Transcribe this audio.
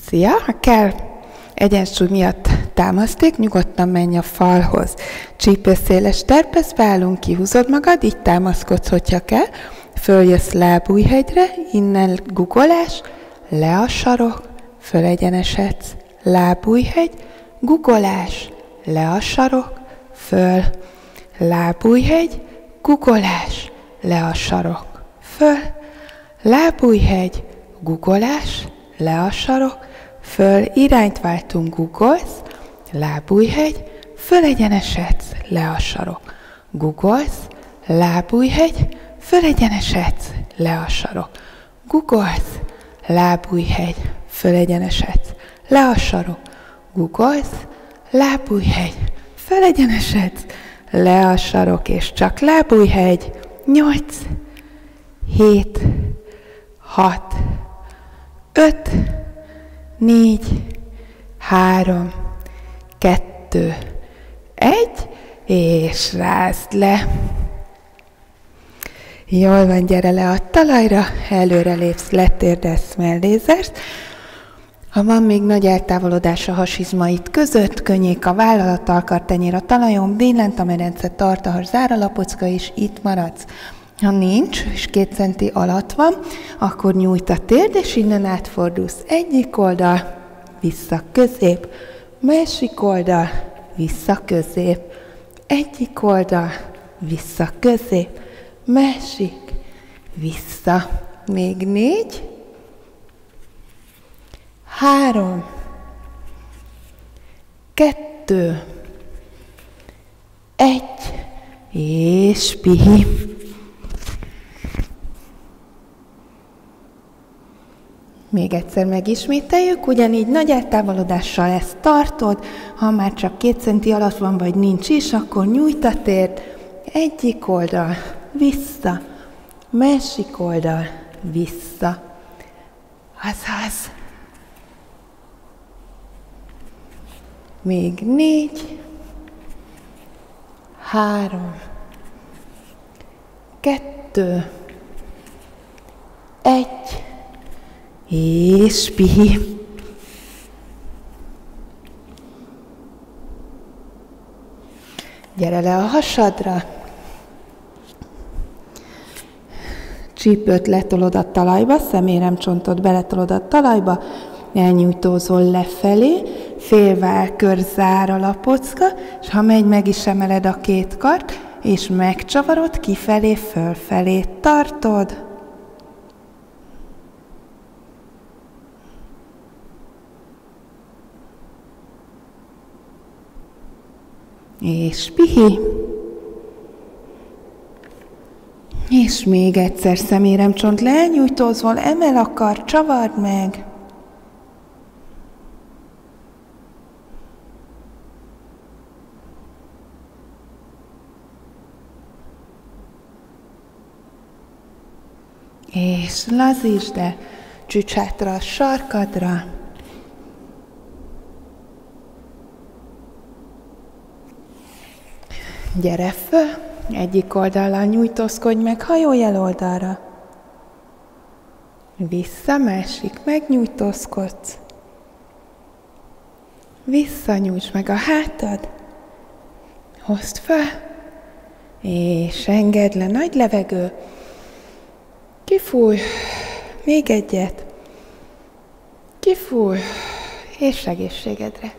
Szia! Ha kell egyensúly miatt támaszték, nyugodtan menj a falhoz. Csípőszéles terpesz, beállunk, kihúzod magad, így támaszkodsz, hogyha kell. Följössz lábújhegyre, innen guggolás, le a sarok, fölegyenesedsz. Lábújhegy, guggolás, le a sarok, föl. Lábújhegy, guggolás, le a sarok, föl. Lábújhegy, guggolás, le a sarok, föl, irányt váltunk, guggolsz, lábújhegy, fölegyenesedsz, le a sarok, guggolsz, lábújhegy, fölegyenesedsz, le a sarok, guggolsz, lábújhegy, fölegyenesedsz, le a sarok, guggolsz, lábújhegy, fölegyenesedsz, le a sarok, és csak lábújhegy, 8, 7, 6, 5, 4, 3, 2, 1, és rázd le. Jól van, gyere le a talajra, előre lépsz, letérdelsz, mellézersz. Ha van még nagy eltávolodás a hasizmaid között, könnyék a vállalat, talkartenyér a talajon, billent a medence, tart a zár a lapocka, és itt maradsz. Ha nincs, és 2 centi alatt van, akkor nyújt a térd, és innen átfordulsz. Egyik oldal, vissza közép, másik oldal, vissza közép. Egyik oldal, vissza közép, másik, vissza. Még 4, 3, 2, 1, és pihi. Még egyszer megismételjük, ugyanígy nagy eltávolodással ezt tartod, ha már csak 2 centi alatt van, vagy nincs is, akkor nyújt a térd, egyik oldal, vissza, másik oldal, vissza. Azaz. Még 4, 3, 2, 1, és pihi. Gyere le a hasadra. Csípőt letolod a talajba, szeméremcsontot beletolod a talajba, elnyújtózol lefelé, félválkör zár a lapocka, és ha megy, meg is emeled a 2 kart, és megcsavarod, kifelé, fölfelé tartod. És pihi. És még egyszer szeméremcsont le, elnyújtózol, emel a kar, csavard meg. És lazítsd el, csücs hátra a sarkadra. Gyere föl, egyik oldallal nyújtózkodj meg, hajolj el oldalra. Vissza, másik, megnyújtózkodsz. Visszanyújtsd meg a hátad. Hozd föl, és engedd le, nagy levegő. Kifúj, még egyet. Kifúj, és egészségedre.